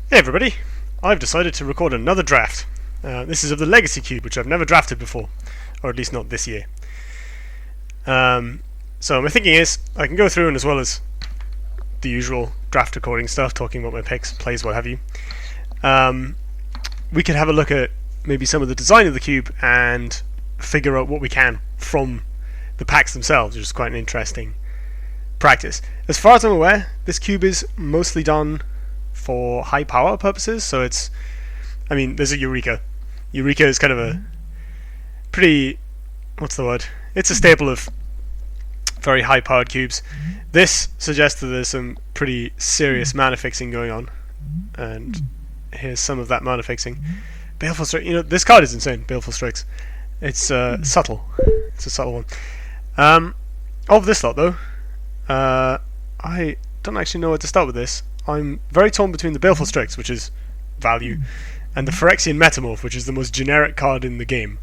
Hey everybody, I've decided to record another draft. This is of the Legacy Cube, which I've never drafted before, or at least not this year. So my thinking is, I can go through and as well as the usual draft recording stuff, talking about my picks, plays, what have you. We could have a look at maybe some of the design of the cube and figure out what we can from the packs themselves, which is quite an interesting practice. As far as I'm aware, this cube is mostly done for high power purposes, so there's a Eureka. Eureka is kind of a pretty, what's the word? It's a staple of very high powered cubes. This suggests that there's some pretty serious mana fixing going on, and here's some of that mana fixing. Baleful Strix, this card is insane, Baleful Strix. It's subtle. It's a subtle one. Of this lot though, I don't actually know where to start with this. I'm very torn between the Baleful Strix, which is value, and the Phyrexian Metamorph, which is the most generic card in the game.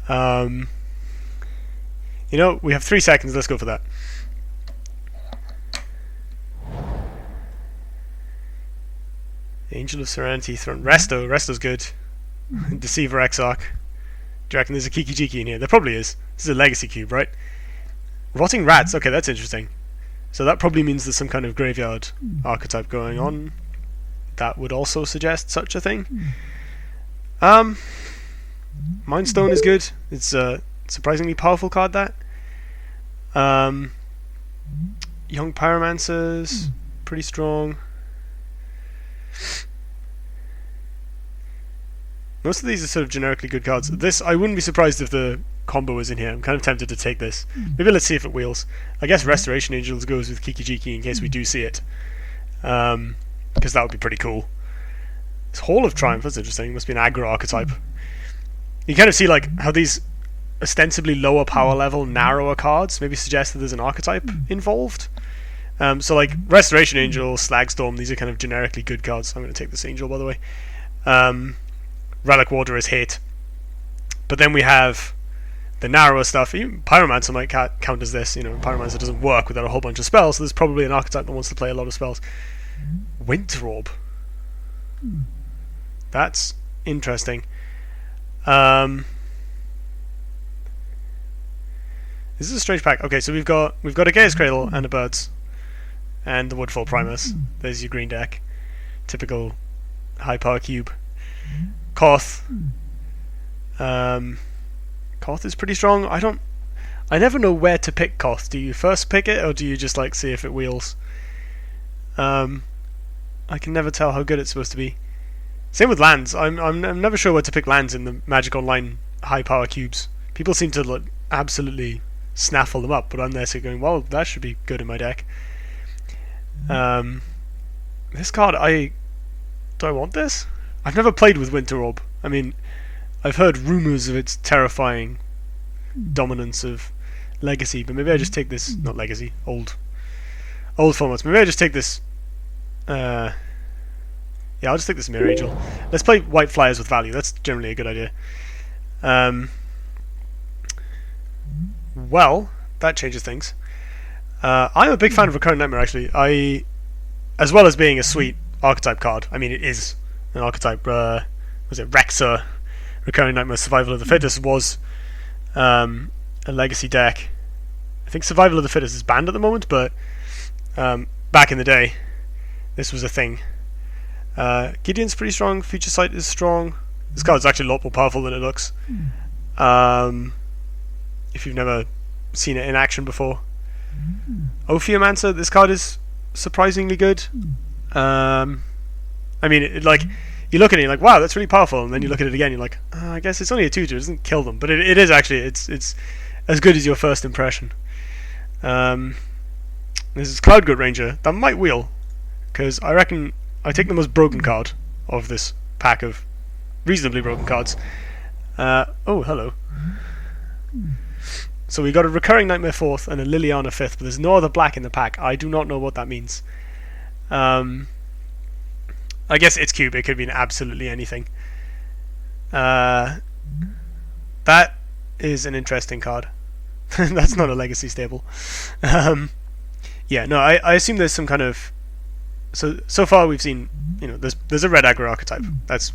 We have 3 seconds, let's go for that. Angel of Serenity, Throne. Resto's good. Deceiver Exarch. Do you reckon there's a Kiki-Jiki in here? There probably is. This is a Legacy Cube, right? Rotting Rats, okay, that's interesting. So that probably means there's some kind of graveyard archetype going on. That would also suggest such a thing. Mindstone is good. It's a surprisingly powerful card, that. Young Pyromancers, pretty strong. Most of these are sort of generically good cards. This, I wouldn't be surprised if the combo is in here. I'm kind of tempted to take this. Maybe let's see if it wheels. I guess Restoration Angels goes with Kiki-Jiki in case we do see it. Because that would be pretty cool. This Hall of Triumph, that's interesting. Must be an aggro archetype. You kind of see like how these ostensibly lower power level, narrower cards maybe suggest that there's an archetype involved. So like Restoration Angel, Slagstorm, these are kind of generically good cards. I'm going to take this Angel, by the way. Relic Warder is hate. But then we have the narrower stuff. Even Pyromancer might count as this. Pyromancer doesn't work without a whole bunch of spells, so there's probably an archetype that wants to play a lot of spells. Winter That's interesting. This is a strange pack. Okay, so we've got a Gaia's Cradle and a Birds, and the Woodfall Primus. There's your green deck, typical high power cube. Koth. Koth is pretty strong. I never know where to pick Koth. Do you first pick it, or do you just like see if it wheels? I can never tell how good it's supposed to be. Same with lands. I'm never sure where to pick lands in the Magic Online high power cubes. People seem to absolutely snaffle them up, but I'm there going, well, that should be good in my deck. This card, do I want this? I've never played with Winter Orb. I've heard rumours of its terrifying dominance of Legacy, but maybe I just take this, not Legacy, old formats. Maybe I just take this, yeah, I'll just take this Mirror Angel. Let's play White Flyers with value, that's generally a good idea. Well, that changes things. I'm a big fan of Recurring Nightmare, actually. As well as being a sweet archetype card, it is an archetype. Was it Rexer? Recurring Nightmare Survival of the Fittest was a Legacy deck. I think Survival of the Fittest is banned at the moment, but back in the day, this was a thing. Gideon's pretty strong. Future Sight is strong. This card is actually a lot more powerful than it looks. If you've never seen it in action before. Ophiomancer, this card is surprisingly good. You look at it, you're like, wow, that's really powerful, and then you look at it again, you're like, I guess it's only a 2/2, it doesn't kill them, but it is actually, it's as good as your first impression. This is Cloudgoat Ranger. That might wheel, because I reckon I take the most broken card of this pack of reasonably broken cards. Oh, hello. So we got a Recurring Nightmare 4th and a Liliana 5th, but there's no other black in the pack. I do not know what that means. I guess it's cube, it could mean absolutely anything. That is an interesting card. That's not a Legacy stable. Yeah, no, I assume there's some kind of so far we've seen, there's a red aggro archetype. That's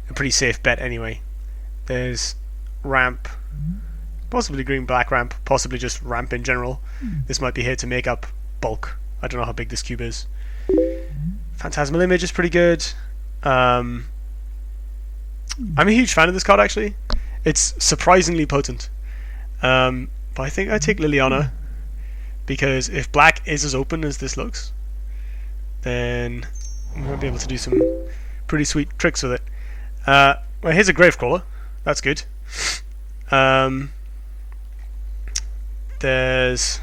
a pretty safe bet anyway. There's ramp, possibly green black ramp, possibly just ramp in general. This might be here to make up bulk. I don't know how big this cube is. Phantasmal Image is pretty good. I'm a huge fan of this card actually. It's surprisingly potent. But I think I take Liliana, because if black is as open as this looks, then we might be able to do some pretty sweet tricks with it. Well, here's a Gravecrawler. That's good. There's...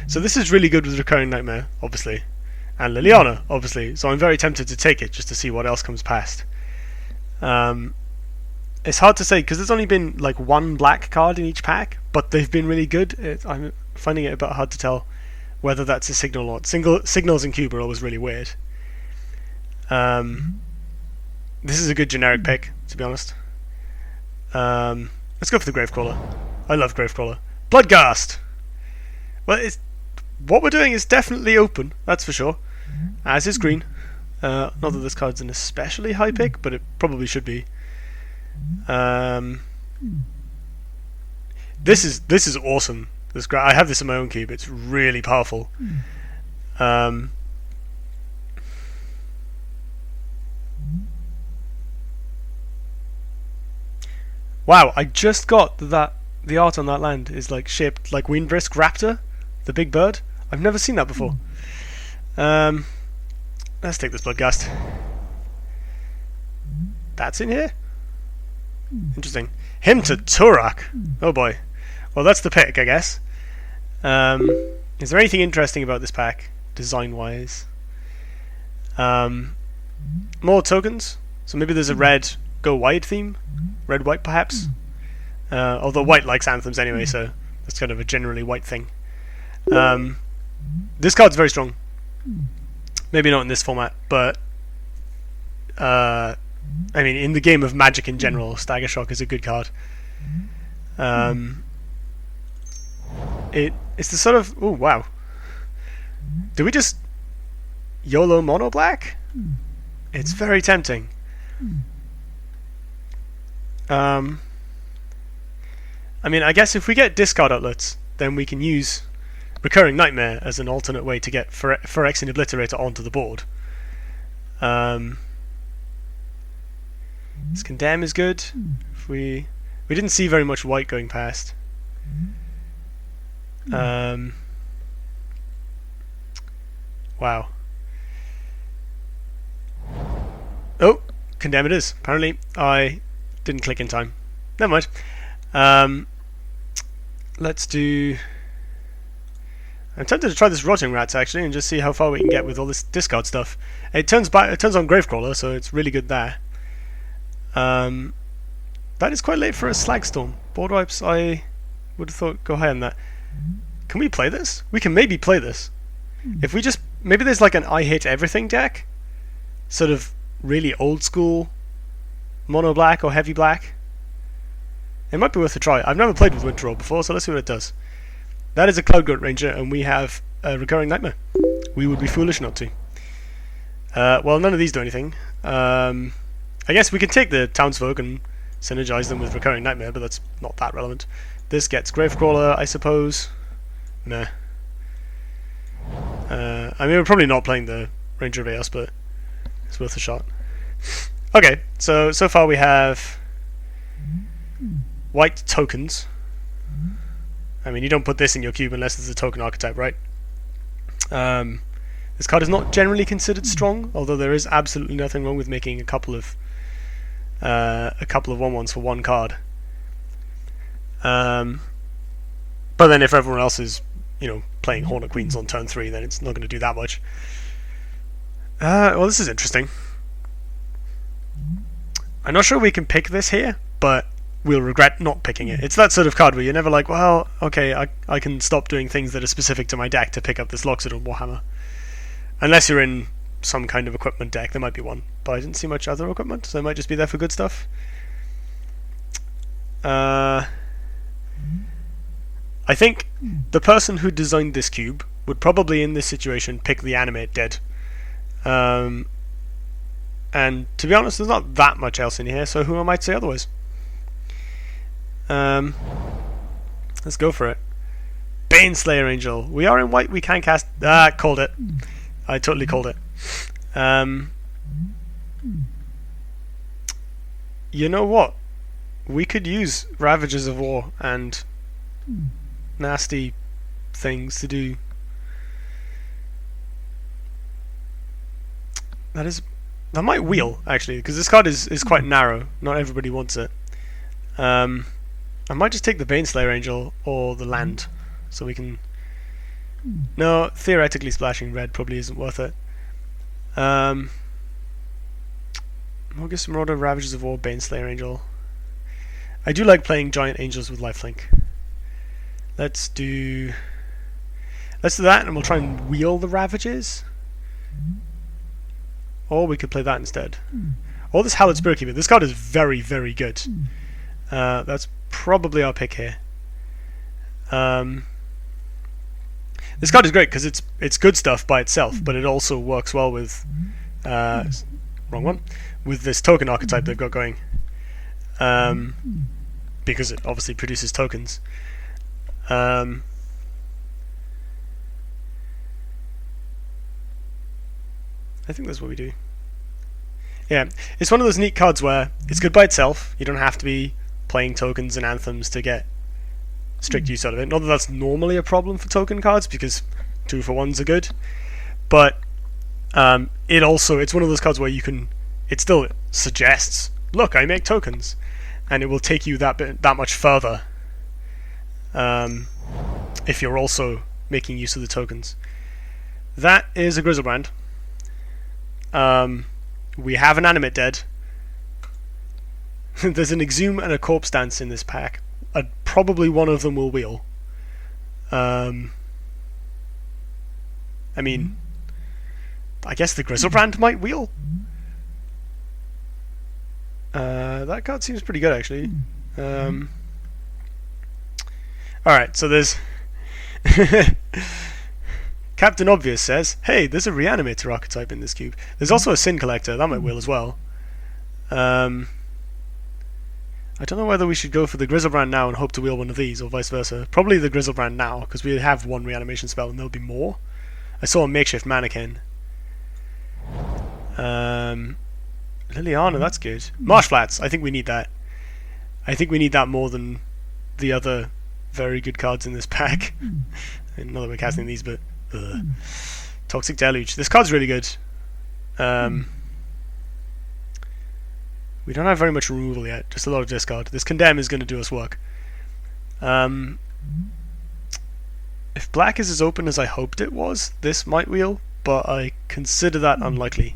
So this is really good with Recurring Nightmare, obviously. And Liliana, obviously. So I'm very tempted to take it just to see what else comes past. It's hard to say because there's only been like one black card in each pack, but they've been really good. I'm finding it a bit hard to tell whether that's a signal or not. Signals in cube are always really weird. This is a good generic pick, to be honest. Let's go for the Gravecrawler. I love Gravecrawler. Bloodghast! Well, what we're doing is definitely open, that's for sure. As is green. Not that this card's an especially high pick, but it probably should be. This is awesome. I have this in my own cube. It's really powerful. Wow, I just got that the art on that land is like shaped like Weenbrisk Raptor, the big bird. I've never seen that before. Let's take this Bloodghast. That's in here? Interesting. Him to Turak. Oh boy. Well, that's the pick, I guess. Is there anything interesting about this pack, design-wise? More tokens. So maybe there's a red go wide theme. Red-white, perhaps. Although white likes anthems anyway, so that's kind of a generally white thing. This card's very strong. Maybe not in this format, but I mean, in the game of Magic in general, Stagger Shock is a good card. It's the sort of... Oh, wow. Do we just YOLO mono black? It's very tempting. I mean, I guess if we get discard outlets, then we can use Recurring Nightmare as an alternate way to get Phyrexian Obliterator onto the board. This Condemn is good. If we didn't see very much white going past. Wow. Oh, Condemn it is. Apparently I didn't click in time. Never mind. Let's do... I'm tempted to try this Rotting Rats actually and just see how far we can get with all this discard stuff. It turns on Gravecrawler, so it's really good there. That is quite late for a Slagstorm. Board wipes, I would have thought go higher than that. Can we play this? We can maybe play this. If we just... Maybe there's like an I hate everything deck. Sort of really old school mono black or heavy black. It might be worth a try. I've never played with Winter Roll before, so let's see what it does. That is a Cloud Goat Ranger, and we have a Recurring Nightmare. We would be foolish not to. Well, none of these do anything. I guess we can take the Townsfolk and synergize them with Recurring Nightmare, but that's not that relevant. This gets Gravecrawler, I suppose. Nah. I mean, we're probably not playing the Ranger of Eos, but it's worth a shot. Okay, so far we have white tokens. I mean, you don't put this in your cube unless it's a token archetype, right? This card is not generally considered strong, although there is absolutely nothing wrong with making a couple of 1/1s for one card. But then if everyone else is, playing Hornet Queens on turn 3, then it's not going to do that much. Well, this is interesting. I'm not sure we can pick this here, but we'll regret not picking it. It's that sort of card where you're never like, well, okay, I can stop doing things that are specific to my deck to pick up this Loxodon Warhammer. Unless you're in some kind of equipment deck, there might be one. But I didn't see much other equipment, so it might just be there for good stuff. I think the person who designed this cube would probably, in this situation, pick the animate dead. And to be honest, there's not that much else in here, so who am I to say otherwise? Let's go for it. Baneslayer Angel. We are in white, we can cast... called it. I totally called it. You know what? We could use Ravagers of War and nasty things to do. That might wheel, actually, because this card is quite narrow. Not everybody wants it. I might just take the Baneslayer Angel or the land, so we can... No, theoretically splashing red probably isn't worth it. Morgus Marauder, Ravagers of War, Baneslayer Angel. I do like playing giant angels with lifelink. Let's do that, and we'll try and wheel the Ravagers. Or we could play that instead. Or this Hallowed Spirit Keeper. This card is very, very good. That's probably our pick here. This card is great because it's good stuff by itself, but it also works well with wrong one, with this token archetype they've got going, because it obviously produces tokens. I think that's what we do. Yeah, it's one of those neat cards where it's good by itself. You don't have to be playing tokens and anthems to get strict use out of it. Not that that's normally a problem for token cards, because 2-for-1s are good, but it's one of those cards where it still suggests, look, I make tokens, and it will take you that much further if you're also making use of the tokens. That is a Griselbrand. We have an animate dead. There's an Exhume and a Corpse Dance in this pack. Probably one of them will wheel. I mean, I guess the Griselbrand might wheel. That card seems pretty good, actually. Alright, so there's... Captain Obvious says, hey, there's a Reanimator archetype in this cube. There's also a Sin Collector, that might wheel as well. I don't know whether we should go for the Griselbrand now and hope to wheel one of these, or vice versa. Probably the Griselbrand now, because we have one reanimation spell and there'll be more. I saw a Makeshift Mannequin. Liliana, that's good. Marshflats, I think we need that. I think we need that more than the other very good cards in this pack. Not that we're casting these, but... Toxic Deluge. This card's really good. We don't have very much removal yet, just a lot of discard. This Condemn is going to do us work. If black is as open as I hoped it was, this might wheel, but I consider that unlikely.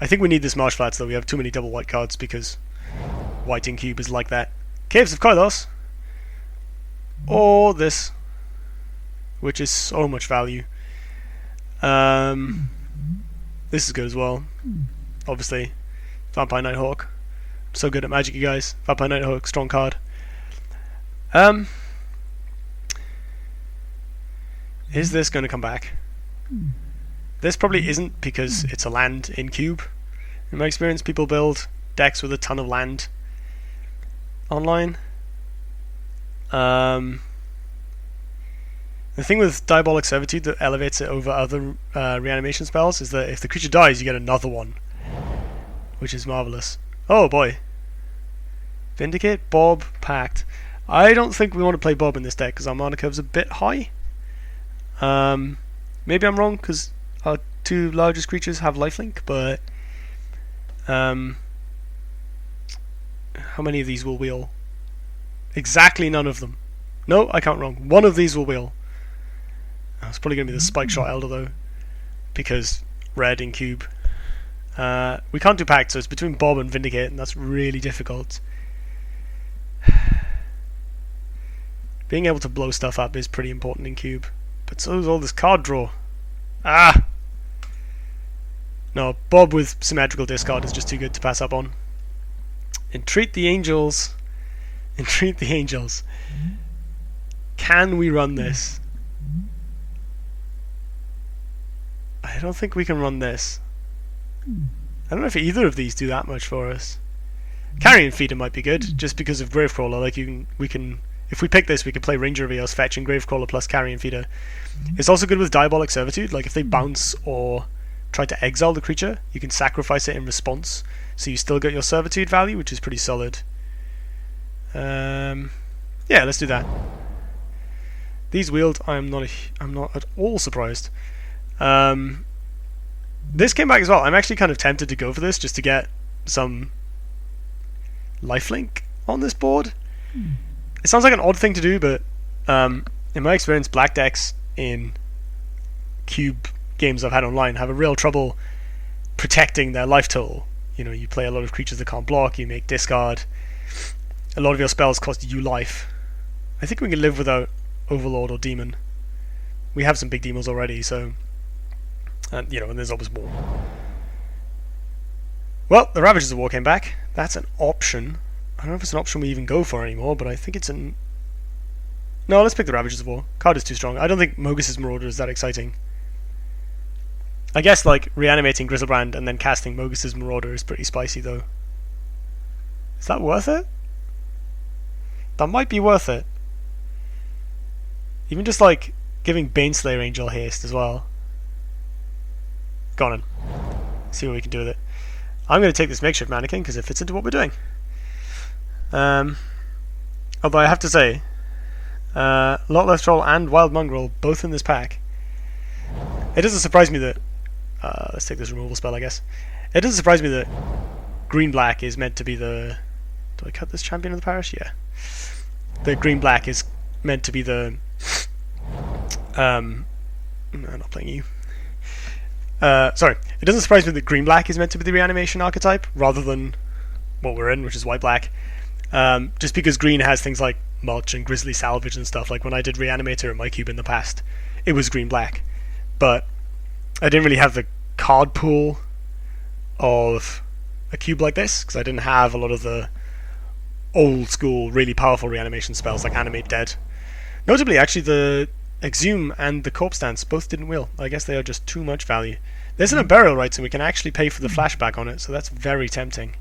I think we need this Marshflats, though. We have too many double white cards because white in cube is like that. Caves of Kylos. Or this, which is so much value. This is good as well. Obviously, Vampire Nighthawk. So good at Magic, you guys. Vampire Nighthawk, strong card. Is this going to come back? This probably isn't, because it's a land in cube. In my experience, people build decks with a ton of land online. The thing with Diabolic Servitude that elevates it over other reanimation spells is that if the creature dies, you get another one, which is marvelous. Oh boy. Vindicate, Bob, Pact. I don't think we want to play Bob in this deck because our mana curve's a bit high. Maybe I'm wrong because our two largest creatures have lifelink, but how many of these will wheel? Exactly none of them. No, I count wrong. One of these will wheel. It's probably going to be the Spike Shot Elder though, because red in cube. We can't do Pact, so it's between Bob and Vindicate, and that's really difficult. Being able to blow stuff up is pretty important in cube, but so is all this card draw. Ah! No, Bob with symmetrical discard is just too good to pass up on. Entreat the Angels. Entreat the Angels. Can we run this? I don't think we can run this. I don't know if either of these do that much for us. Carrion Feeder might be good, just because of Gravecrawler. Like we can, if we pick this, we can play Ranger of Eos, fetch and Gravecrawler plus Carrion Feeder. It's also good with Diabolic Servitude. Like if they bounce or try to exile the creature, you can sacrifice it in response, so you still get your Servitude value, which is pretty solid. Yeah, let's do that. These wheeled, I'm not at all surprised. This came back as well. I'm actually kind of tempted to go for this just to get some lifelink on this board. It sounds like an odd thing to do, but in my experience, black decks in cube games I've had online have a real trouble protecting their life total. You know, you play a lot of creatures that can't block, you make discard, a lot of your spells cost you life. I think we can live without Overlord or Demon. We have some big demons already, so... and there's always more. Well, the Ravagers of War came back. That's an option. I don't know if it's an option we even go for anymore, but I think it's an... No, let's pick the Ravagers of War. Card is too strong. I don't think Mogus's Marauder is that exciting. I guess, like, reanimating Griselbrand and then casting Mogus's Marauder is pretty spicy, though. Is that worth it? That might be worth it. Even just, like, giving Baneslayer Angel haste as well. Go on in. See what we can do with it. I'm going to take this Makeshift Mannequin because it fits into what we're doing. Although I have to say, Lotleth Troll and Wild Mongrel both in this pack. It doesn't surprise me that... let's take this removal spell, I guess. It doesn't surprise me that green-black is meant to be the... Do I cut this Champion of the Parish? Yeah. The green-black is meant to be the... I'm not playing you. Sorry. It doesn't surprise me that green-black is meant to be the reanimation archetype, rather than what we're in, which is white-black. Just because green has things like Mulch and Grizzly Salvage and stuff. Like when I did Reanimator in my cube in the past, it was green-black. But I didn't really have the card pool of a cube like this, because I didn't have a lot of the old-school, really powerful reanimation spells like Animate Dead. Notably, actually, the Exhume and the Corpse Dance both didn't wheel. I guess they are just too much value. There's an Burial Rites, and we can actually pay for the flashback on it, so that's very tempting.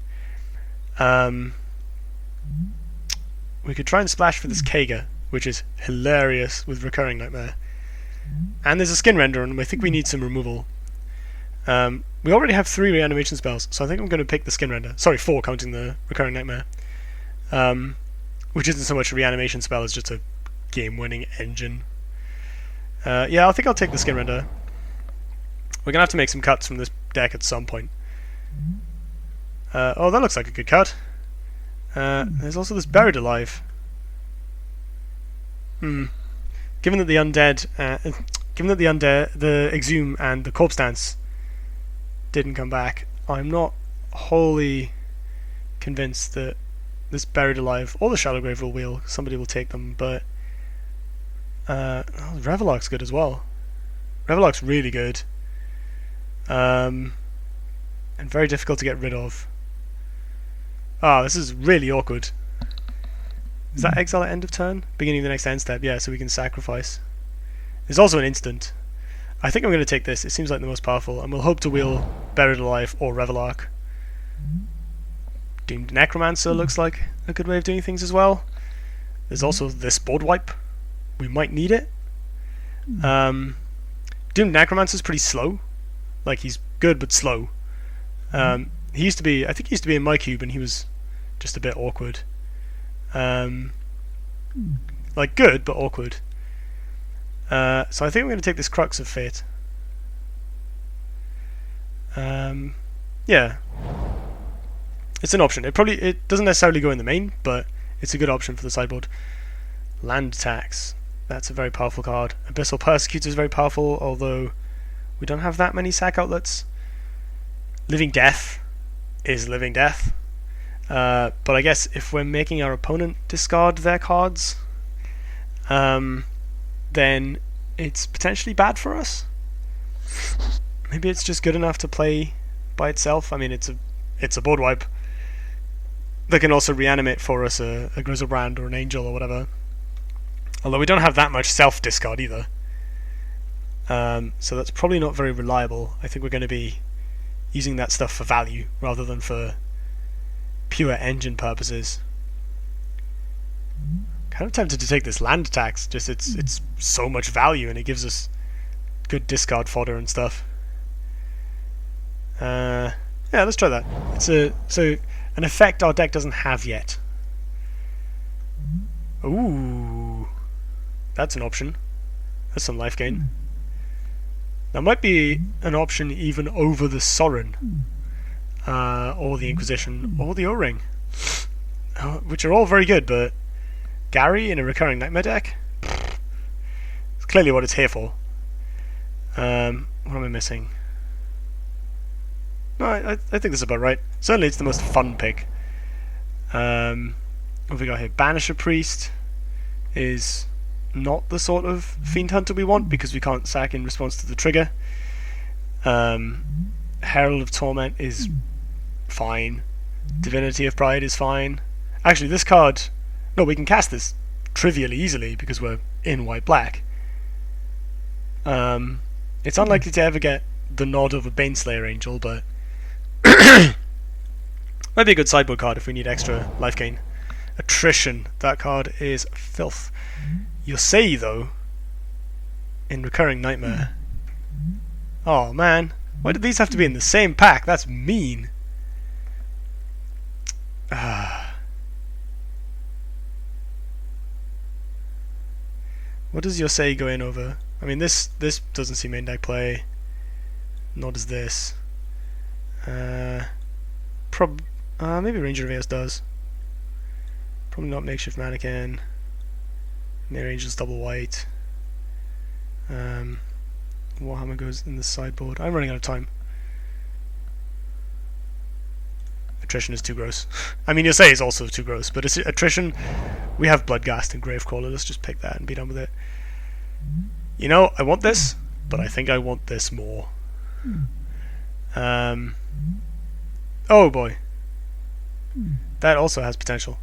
We could try and splash for this Kaiga, which is hilarious with Recurring Nightmare. And there's a Skin Render, and I think we need some removal. We already have 3 reanimation spells, so I think I'm going to pick the Skin Render. Sorry, 4 counting the Recurring Nightmare. Which isn't so much a reanimation spell as just a game-winning engine. Yeah, I think I'll take the Skin Render. We're going to have to make some cuts from this deck at some point. Oh, that looks like a good cut. There's also this Buried Alive. Given that the undead, the Exhume and the Corpse Dance didn't come back, I'm not wholly convinced that this Buried Alive or the Shallow Grave will wheel. Somebody will take them, but Reveillock's good as well. Reveillock's really good, and very difficult to get rid of. Ah, this is really awkward. Is that exile at end of turn? Beginning of the next end step, yeah, so we can sacrifice. There's also an instant. I think I'm going to take this. It seems like the most powerful, and we'll hope to wheel Buried Alive or Reveillock. Doomed Necromancer looks like a good way of doing things as well. There's also this board wipe. We might need it. Doomed Necromancer's pretty slow. Like, he's good but slow. I think he used to be in my cube, and he was just a bit awkward. Like, good, but awkward. So I think I'm going to take this Crux of Fate. Yeah. It's an option. It doesn't necessarily go in the main, but it's a good option for the sideboard. Land Tax. That's a very powerful card. Abyssal Persecutor is very powerful, although we don't have that many sack outlets. Living Death is Living Death. But I guess if we're making our opponent discard their cards, then it's potentially bad for us. Maybe it's just good enough to play by itself. I mean, it's a board wipe that can also reanimate for us a Griselbrand or an Angel or whatever. Although we don't have that much self-discard either. So that's probably not very reliable. I think we're going to be using that stuff for value rather than for pure engine purposes. Kind of tempted to take this land tax. Just it's so much value and it gives us good discard fodder and stuff. Yeah, let's try that. So an effect our deck doesn't have yet. Ooh, that's an option. That's some life gain. That might be an option even over the Sorin, or the Inquisition, or the O-Ring, which are all very good, but Gary in a recurring Nightmare deck? It's clearly what it's here for. What am I missing? No, I think this is about right. Certainly it's the most fun pick. What have we got here? Banisher Priest is not the sort of Fiend Hunter we want because we can't sack in response to the trigger. Herald of Torment is fine. Divinity of Pride is fine. Actually, this card... No, we can cast this trivially easily because we're in white-black. It's unlikely to ever get the nod of a Baneslayer Angel, but... might be a good sideboard card if we need extra life gain. Attrition. That card is filth. Yosei, though, in Recurring Nightmare. Oh, man. Why did these have to be in the same pack? That's mean. What does Yosei go in over? I mean, this doesn't see main deck play. Nor does this. Maybe Ranger of Eos does. Probably not Makeshift Mannequin. Mirror Angels double white. Warhammer goes in the sideboard. I'm running out of time. Attrition is too gross. I mean, Yosei is also too gross, but it's Attrition. We have Bloodghast and Gravecrawler. Let's just pick that and be done with it. You know, I want this, but I think I want this more. Oh boy. That also has potential.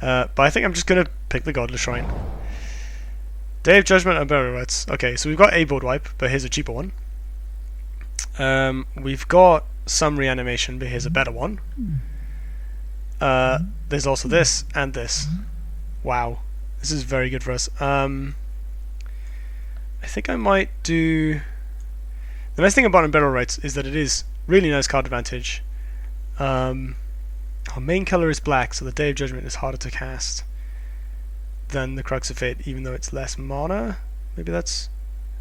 But I think I'm just going to pick the Godless Shrine. Day of Judgment and Burial Rites. Okay, so we've got a board wipe, but here's a cheaper one. We've got some reanimation, but here's a better one. There's also this and this. Wow. This is very good for us. I think I might do... The nice thing about Burial Rites is that it is really nice card advantage. Our main color is black, so the Day of Judgment is harder to cast than the Crux of Fate, even though it's less mana. Maybe that's...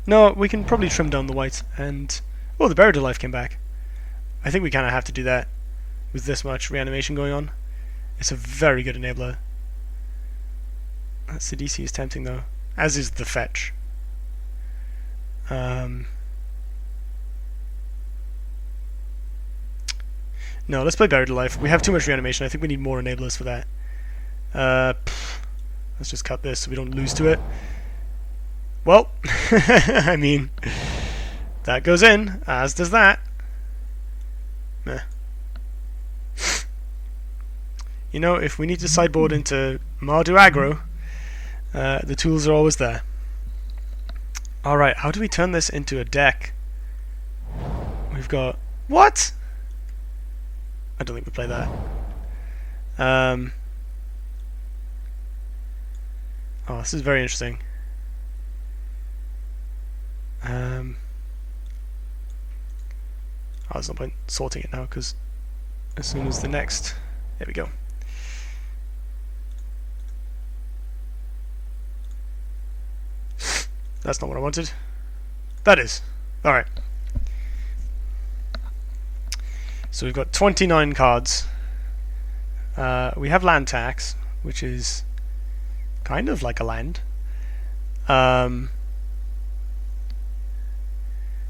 No, we can probably trim down the white and... Oh, the Buried Alive came back. I think we kind of have to do that with this much reanimation going on. It's a very good enabler. That's the DC is tempting though, as is the fetch. No, let's play Buried Alive. We have too much reanimation. I think we need more enablers for that. Let's just cut this so we don't lose to it. Well, I mean, that goes in, as does that. Meh. You know, if we need to sideboard into Mardu aggro, the tools are always there. Alright, how do we turn this into a deck? We've got... What? I don't think we play that. Oh, this is very interesting. Oh, there's no point sorting it now, because as soon as the next... There we go. That's not what I wanted. That is. Alright. So we've got 29 cards. We have land tax, which is kind of like a land.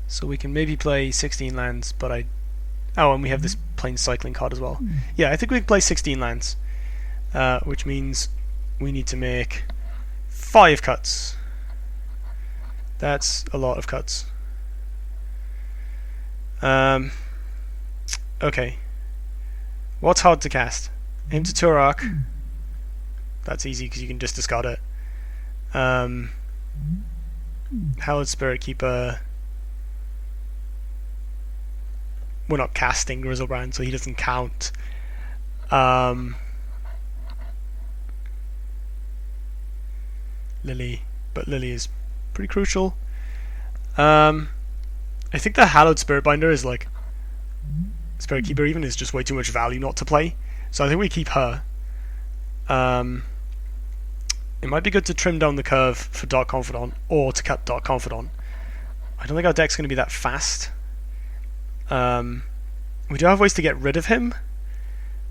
So we can maybe play 16 lands, but I... Oh, and we have this plain cycling card as well. Yeah, I think we can play 16 lands, which means we need to make 5 cuts. That's a lot of cuts. Okay. What's hard to cast? Hymn to Turak. That's easy because you can just discard it. Hallowed Spirit Keeper. We're not casting Griselbrand, so he doesn't count. Lily, but Lily is pretty crucial. I think the Hallowed Spiritbinder is like Spirit Keeper even is just way too much value not to play, so I think we keep her. It might be good to trim down the curve for Dark Confidant or to cut Dark Confidant. I don't think our deck's going to be that fast. We do have ways to get rid of him,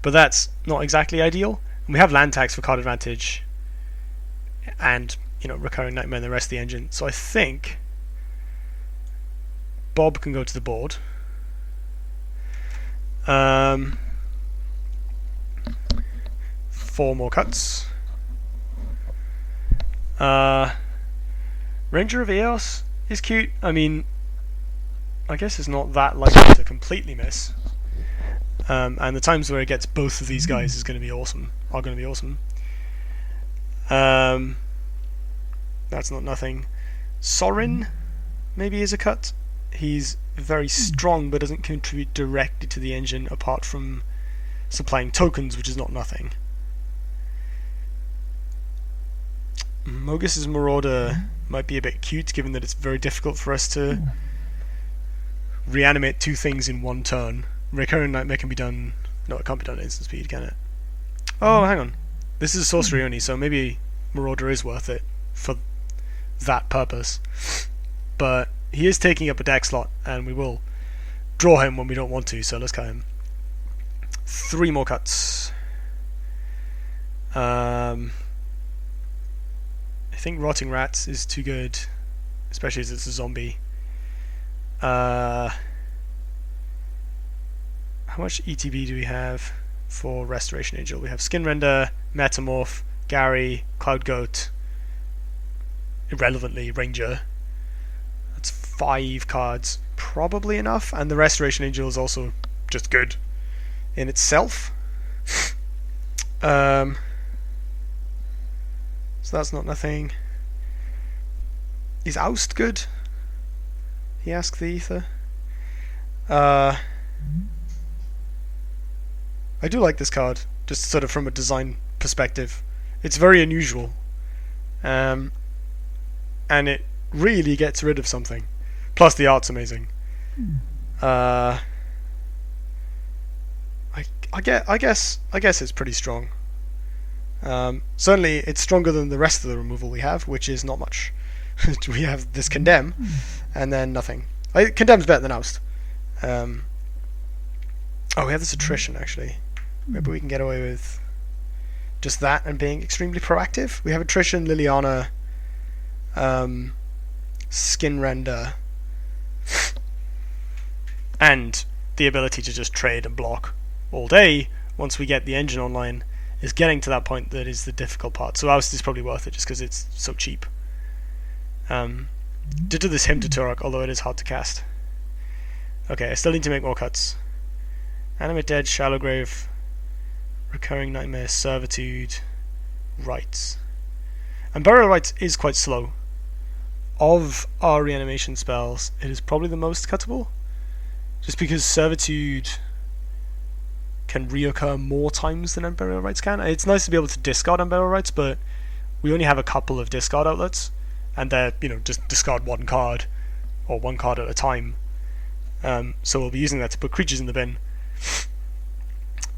but that's not exactly ideal. And we have land tax for card advantage, and Recurring Nightmare and the rest of the engine. So I think Bob can go to the board. 4 more cuts. Ranger of Eos is cute. I mean, I guess it's not that likely to completely miss. And the times where it gets both of these guys is going to be awesome. That's not nothing. Sorin maybe is a cut. He's very strong but doesn't contribute directly to the engine apart from supplying tokens, which is not nothing. Mogus's Marauder might be a bit cute, given that it's very difficult for us to reanimate 2 things in 1 turn. Recurring Nightmare can be done... No, it can't be done at instant speed, can it? Oh, hang on. This is sorcery only, so maybe Marauder is worth it for that purpose. But he is taking up a deck slot, and we will draw him when we don't want to, so let's cut him. 3 more cuts. I think Rotting Rats is too good, especially as it's a zombie. How much ETB do we have for Restoration Angel? We have Skinrender, Metamorph, Gary, Cloud Goat, irrelevantly Ranger. That's 5 cards, probably enough, and the Restoration Angel is also just good in itself. So that's not nothing. Is Oust good? He asked the Ether. I do like this card, just sort of from a design perspective. It's very unusual. And it really gets rid of something. Plus the art's amazing. I guess it's pretty strong. Certainly it's stronger than the rest of the removal we have, which is not much. We have this Condemn, and then nothing. Condemn's better than Oust. Oh, we have this Attrition, actually. Maybe we can get away with just that and being extremely proactive. We have Attrition, Liliana, Skinrender, and the ability to just trade and block all day once we get the engine online is getting to that point that is the difficult part. So Oust is probably worth it just because it's so cheap. Did do this Hymn to Turok, although it is hard to cast. Okay, I still need to make more cuts. Animate Dead, Shallow Grave, Recurring Nightmare, Servitude, Rites. And Burial Rites is quite slow. Of our reanimation spells, it is probably the most cuttable, just because Servitude can reoccur more times than Burial Rites can. It's nice to be able to discard Burial Rites, but we only have a couple of discard outlets, and they're, just discard 1 card, or 1 card at a time. So we'll be using that to put creatures in the bin,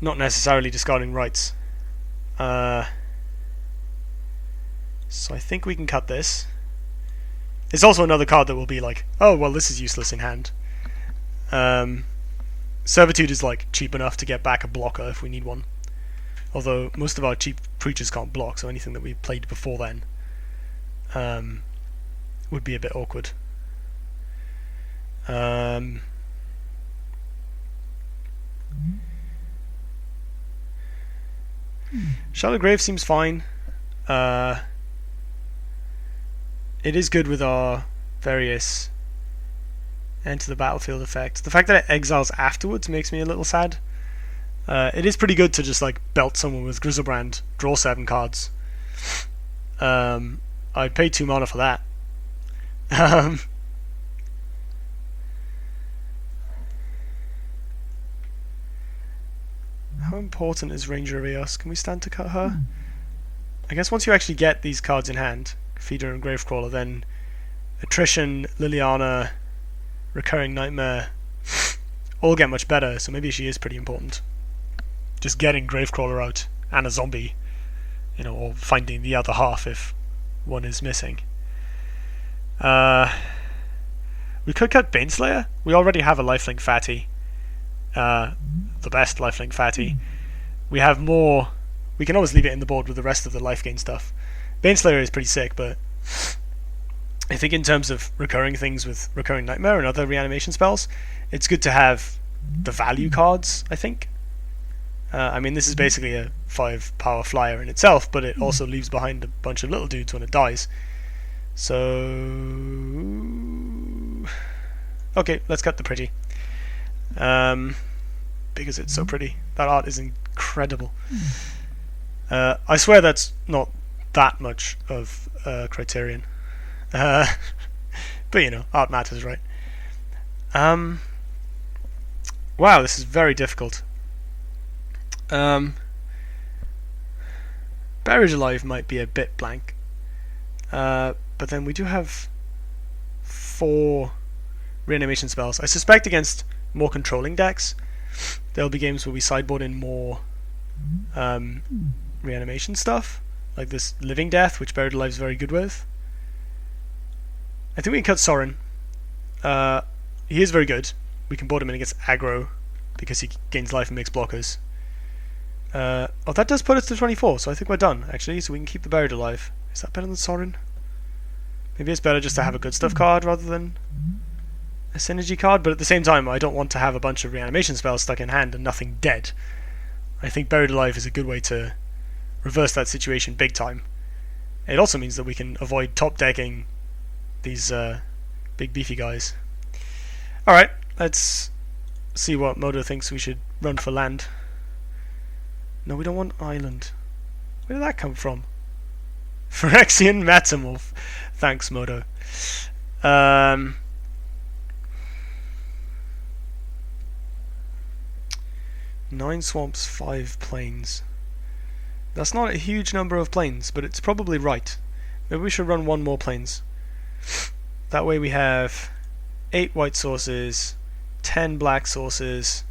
not necessarily discarding rights. So I think we can cut this. It's also another card that will be like, oh well, this is useless in hand. Servitude is like cheap enough to get back a blocker if we need one. Although most of our cheap creatures can't block, so anything that we played before then would be a bit awkward. Shallow Grave seems fine. It is good with our various enter the battlefield effects. The fact that it exiles afterwards makes me a little sad. It is pretty good to just like belt someone with Griselbrand, draw 7 cards, I'd pay 2 mana for that. How important is Ranger of Eos? Can we stand to cut her? I guess once you actually get these cards in hand, Feeder and Gravecrawler, then Attrition, Liliana, Recurring Nightmare all get much better, so maybe she is pretty important. Just getting Gravecrawler out and a zombie, you know, or finding the other half if one is missing. We could cut Baneslayer. We already have a lifelink fatty. The best lifelink fatty. We have more. We can always leave it in the board with the rest of the life gain stuff. Baneslayer is pretty sick, but I think in terms of recurring things with Recurring Nightmare and other reanimation spells, it's good to have the value cards, I think. I mean, this is basically a 5 power flyer in itself, but it also leaves behind a bunch of little dudes when it dies. So... okay, let's cut the pretty. Because it's so pretty. That art is incredible. I swear that's not that much of a criterion. But you know, art matters, right? Wow, this is very difficult. Buried Alive might be a bit blank. But then we do have 4 reanimation spells. I suspect against more controlling decks, there'll be games where we sideboard in more reanimation stuff, like this Living Death, which Buried Alive is very good with. I think we can cut Sorin. He is very good. We can board him in against aggro because he gains life and makes blockers. Oh, that does put us to 24, so I think we're done, actually, so we can keep the Buried Alive. Is that better than Sorin? Maybe it's better just to have a good stuff card rather than a synergy card, but at the same time, I don't want to have a bunch of reanimation spells stuck in hand and nothing dead. I think Buried Alive is a good way to reverse that situation big time. It also means that we can avoid top decking these big beefy guys. Alright, let's see what Modo thinks we should run for land. No, we don't want island. Where did that come from? Phyrexian Metamorph. Thanks, Modo. 9 swamps, 5 plains. That's not a huge number of plains, but it's probably right. Maybe we should run 1 more plains. That way we have 8 white sources, 10 black sources.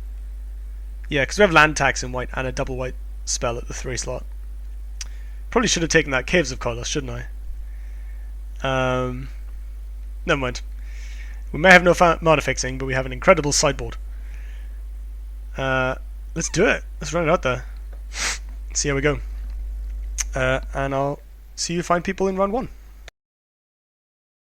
Yeah, because we have land tax in white and a double white spell at the 3 slot. Probably should have taken that Caves of Kolos, shouldn't I? Never mind. We may have no mana fixing, but we have an incredible sideboard. Let's do it. Let's run it out there. See how we go. And I'll see you fine people in round 1.